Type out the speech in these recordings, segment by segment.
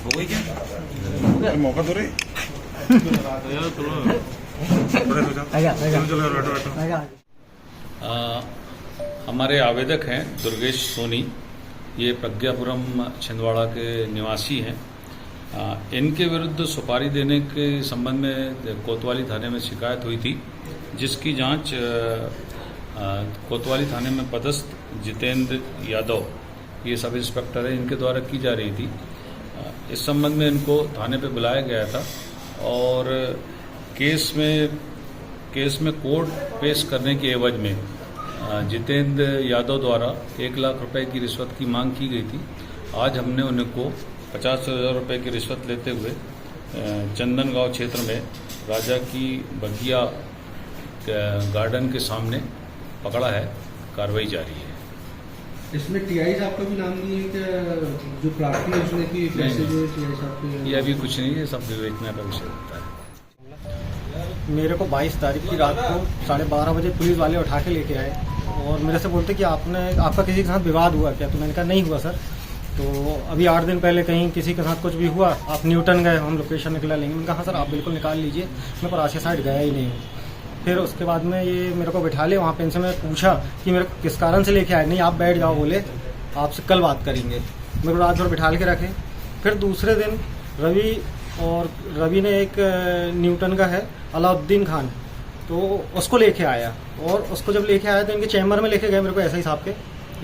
हो गई क्या मौका तो रही हमारे आवेदक हैं दुर्गेश सोनी, ये प्रज्ञापुरम छिंदवाड़ा के निवासी हैं। इनके विरुद्ध सुपारी देने के संबंध में कोतवाली थाने में शिकायत हुई थी, जिसकी जांच कोतवाली थाने में पदस्थ जितेंद्र यादव, ये सब इंस्पेक्टर है, इनके द्वारा की जा रही थी। इस संबंध में इनको थाने पे बुलाया गया था और केस में कोर्ट पेश करने के एवज में जितेंद्र यादव द्वारा 1 लाख रुपए की रिश्वत की मांग की गई थी। आज हमने उनको 50,000 रुपए की रिश्वत लेते हुए चंदनगांव क्षेत्र में राजा की बगिया गार्डन के सामने पकड़ा है। कार्रवाई जारी है। इसमें टीआई साहब का भी नाम नहीं है कि जो प्रार्थी है उसने कि पैसे जो टीआई साहब के? ये अभी कुछ नहीं है, सब विवेचना का विषय होता है। मेरे को 22 तारीख की रात को 12:30 बजे पुलिस वाले उठा के लेके आए और मेरे से बोलते कि आपका किसी के साथ विवाद हुआ क्या? तो मैंने कहा नहीं हुआ सर। तो अभी 8 दिन पहले कहीं किसी के साथ कुछ भी हुआ, आप न्यूटन गए, हम लोकेशन निकला लेंगे। मैंने कहा हाँ सर, आप बिल्कुल निकाल लीजिए, मैं परासिया साइड गया ही नहीं हूँ। फिर उसके बाद में ये मेरे को बिठा ले वहाँ पे, इनसे मैं पूछा कि मेरे को किस कारण से लेके आए। नहीं, आप बैठ जाओ, बोले आपसे कल बात करेंगे। मेरे को रात भर बिठा के रखे। फिर दूसरे दिन रवि ने एक न्यूटन का है अलाउद्दीन खान, तो उसको लेके आया और उसको जब लेके आया तो इनके चैम्बर में लेके गए मेरे को एसआई साहब के,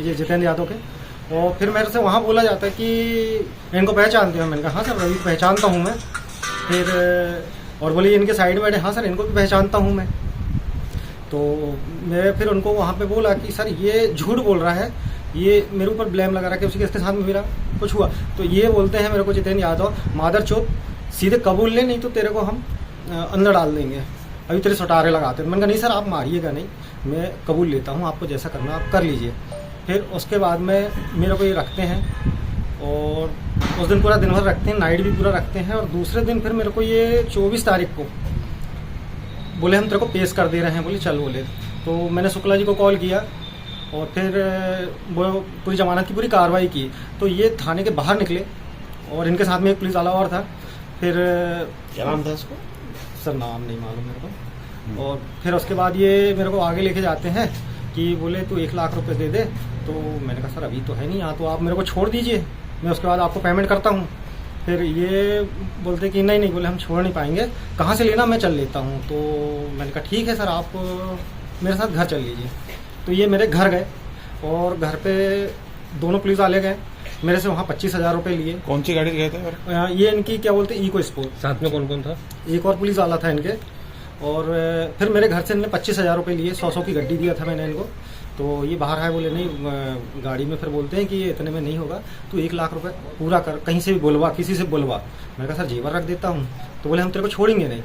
ये जितेंद्र यादव के। और फिर मेरे से वहाँ बोला जाता है कि इनको पहचानते हो? मैंने कहा हाँ सर, रवि पहचानता हूँ मैं। फिर और बोले इनके साइड में, हाँ सर इनको भी पहचानता हूँ मैं। तो मैं फिर उनको वहाँ पे बोला कि सर ये झूठ बोल रहा है, ये मेरे ऊपर ब्लेम लगा रहा है कि उसके साथ में मेरा कुछ हुआ। तो ये बोलते हैं मेरे को जितेंद्र यादव, मादर चौथ, सीधे कबूल ले, नहीं तो तेरे को हम अंदर डाल देंगे, अभी तेरे सटारे लगाते हैं। मैंने कहा नहीं सर, आप मारिएगा नहीं, मैं कबूल लेता हूँ, आपको जैसा करना आप कर लीजिए। फिर उसके बाद में मेरे को ये रखते हैं और उस दिन पूरा दिन भर रखते हैं, नाइट भी पूरा रखते हैं। और दूसरे दिन फिर मेरे को ये 24 तारीख को बोले हम तेरे को पेश कर दे रहे हैं, बोले चल बोले। तो मैंने शुक्ला जी को कॉल किया और फिर वो पूरी जमानत की पूरी कार्रवाई की। तो ये थाने के बाहर निकले और इनके साथ में एक पुलिस वाला और था। फिर क्या नाम था उसको? सर नाम नहीं मालूम मेरे को। और फिर उसके बाद ये मेरे को आगे लेके जाते हैं कि बोले तू 1 लाख रुपए दे दे। तो मैंने कहा सर अभी तो है नहीं यहाँ, तो आप मेरे को छोड़ दीजिए, मैं उसके बाद आपको पेमेंट करता हूँ। फिर ये बोलते कि नहीं, बोले हम छोड़ नहीं पाएंगे, कहाँ से लेना मैं चल लेता हूँ। तो मैंने कहा ठीक है सर, आप मेरे साथ घर चल लीजिए। तो ये मेरे घर गए और घर पे दोनों पुलिस वाले गए, मेरे से वहाँ 25,000 रुपये लिए। कौन सी गाड़ी गए थे? ये इनकी क्या बोलते इको स्पोर्ट। साथ में कौन कौन था? एक और पुलिस वाला था इनके। और फिर मेरे घर से इन्होंने 25,000 रुपये लिए, 100 की गड्डी दिया था मैंने इनको। तो ये बाहर आए, बोले नहीं गाड़ी में। फिर बोलते हैं कि ये इतने में नहीं होगा, तो 1 लाख रुपए पूरा कर, कहीं से भी बुलवा, किसी से बुलवा। मैंने कहा सर जेवर रख देता हूँ। तो बोले हम तेरे को छोड़ेंगे नहीं।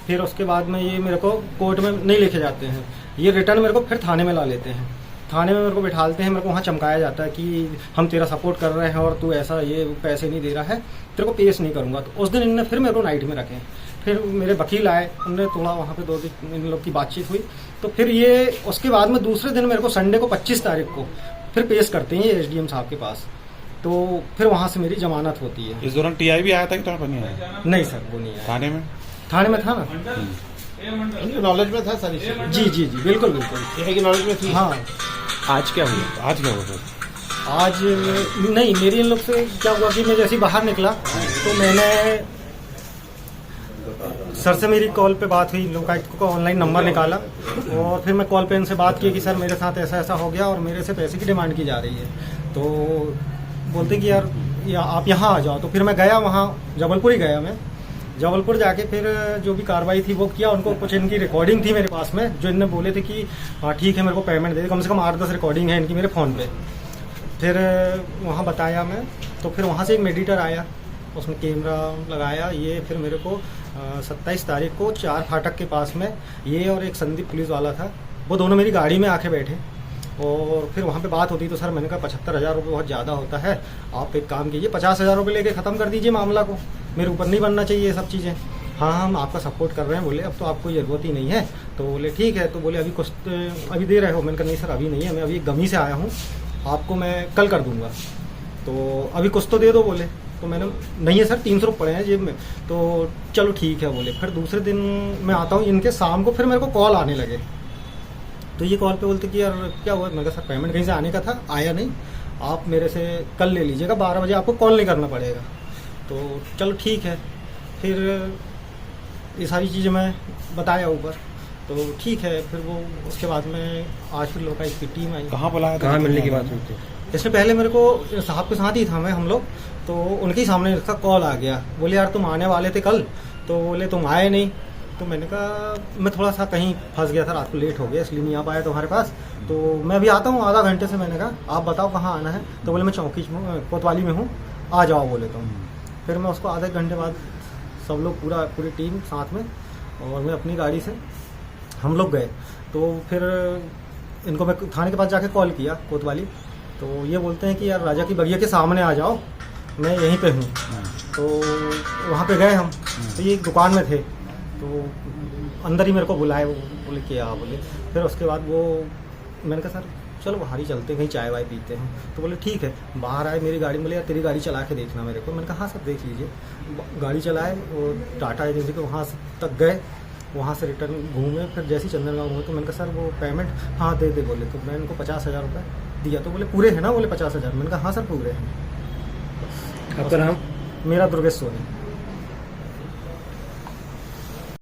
फिर उसके बाद में ये मेरे को कोर्ट में नहीं लेके जाते हैं, ये रिटर्न मेरे को फिर थाने में ला लेते हैं। थाने में मेरे को बिठालते हैं, मेरे को वहाँ चमकाया जाता है कि हम तेरा सपोर्ट कर रहे हैं और तू ऐसा ये पैसे नहीं दे रहा है, तेरे को पेश नहीं करूँगा। तो उस दिन इन्होंने फिर मेरे को नाइट में रखे। फिर मेरे वकील आए, उन्होंने थोड़ा वहाँ पे 2 दिन इन लोग की बातचीत हुई। तो फिर ये उसके बाद में दूसरे दिन मेरे को संडे को 25 तारीख को फिर पेश करते हैं ये एसडीएम साहब के पास। तो फिर वहाँ से मेरी जमानत होती है। इस दौरान टीआई भी आया था कि नहीं आया? नहीं सर, वो नहीं आया। थाने में था ना, नॉलेज में था सर? जी बिल्कुल की नॉलेज में थी। हाँ। आज क्या हुआ सर? आज नहीं, मेरी इन लोग से क्या हुआ कि मैं जैसे ही बाहर निकला तो मैंने सर से मेरी कॉल पे बात हुई, लोकायुक्त को ऑनलाइन नंबर निकाला और फिर मैं कॉल पे इनसे बात की कि सर मेरे साथ ऐसा हो गया और मेरे से पैसे की डिमांड की जा रही है। तो बोलते कि यार आप यहाँ आ जाओ। तो फिर मैं गया, वहाँ जबलपुर ही गया मैं। जबलपुर जाके फिर जो भी कार्रवाई थी वो किया। उनको कुछ इनकी रिकॉर्डिंग थी मेरे पास में, जो इनने बोले थे कि हाँ ठीक है मेरे को पेमेंट दे दे। कम से कम 8-10 रिकॉर्डिंग है इनकी मेरे फ़ोन पे। फिर वहाँ बताया मैं, तो फिर वहाँ से एक मेडिटर आया, उसने कैमरा लगाया। ये फिर मेरे को 27 तारीख को 4 फाटक के पास में ये और एक संदीप पुलिस वाला था, वो दोनों मेरी गाड़ी में आके बैठे और फिर वहाँ पे बात होती। तो सर मैंने कहा 75,000 रुपये बहुत ज़्यादा होता है, आप एक काम कीजिए 50,000 रुपये लेके ख़त्म कर दीजिए मामला को, मेरे ऊपर नहीं बनना चाहिए ये सब चीज़ें। हाँ हम आपका सपोर्ट कर रहे हैं। बोले अब तो आपको ज़रूरत ही नहीं है। तो बोले ठीक है। तो बोले अभी कुछ अभी दे रहे हो? मैंने कहा नहीं सर अभी नहीं है, मैं अभी गमी से आया हूँ, आपको मैं कल कर दूँगा। तो अभी कुछ तो दे दो बोले। तो मैंने नहीं है सर 300 रुपये पड़े हैं जेब में। तो चलो ठीक है बोले। फिर दूसरे दिन मैं आता हूँ इनके, शाम को फिर मेरे को कॉल आने लगे। तो ये कॉल पे बोलते कि यार क्या हुआ। मैंने कहा सर पेमेंट कहीं से आने का था, आया नहीं, आप मेरे से कल ले लीजिएगा, 12 बजे आपको कॉल नहीं करना पड़ेगा। तो चलो ठीक है। फिर ये सारी चीज़ें मैं बताया ऊपर, तो ठीक है। फिर वो उसके बाद में आज फिर लोकायुक्त की टीम आई। कहाँ बुलाया था? कहाँ मिलने की बात हुई थी? इससे पहले मेरे को साहब के साथ ही था मैं, हम लोग, तो उनके ही सामने इसका कॉल आ गया। बोले यार तुम आने वाले थे कल, तो बोले तुम आए नहीं। तो मैंने कहा मैं थोड़ा सा कहीं फंस गया था, रात को लेट हो गया इसलिए नहीं आ पाया तुम्हारे पास, तो मैं अभी आता हूँ आधा घंटे से। मैंने कहा आप बताओ कहाँ आना है। तो बोले मैं चौकी कोतवाली में हूँ, आ जाओ बोले तुम। फिर मैं उसको आधे घंटे बाद सब लोग पूरी टीम साथ में, और मैं अपनी गाड़ी से हम लोग गए। तो फिर इनको मैं थाने के पास जाके कॉल किया कोतवाली। तो ये बोलते हैं कि यार राजा की बगिया के सामने आ जाओ, मैं यहीं पे हूँ। तो वहाँ पे गए हम, तो ये एक दुकान में थे, तो अंदर ही मेरे को बुलाए। वो बोले कि आ बोले। फिर उसके बाद वो मैंने कहा सर चलो बाहर ही चलते हैं, कहीं चाय वाय पीते हैं। तो बोले ठीक है। बाहर आए मेरी गाड़ी में, बोले यार तेरी गाड़ी चला के देखना मेरे को। मैंने कहा हाँ सर देख लीजिए। गाड़ी चलाए और टाटा एजेंसी के वहाँ तक गए, वहाँ से रिटर्न घूमे। फिर जैसे ही चंदनगांव घूमे तो मैंने कहा सर वो पेमेंट हाँ दे दे बोले। तो मैं इनको 50,000 रुपये दिया। तो बोले पूरे हैं ना, बोले 50,000। मैंने कहा हाँ सर पूरे हैं। आपका नाम? मेरा दुर्गेश सोनी।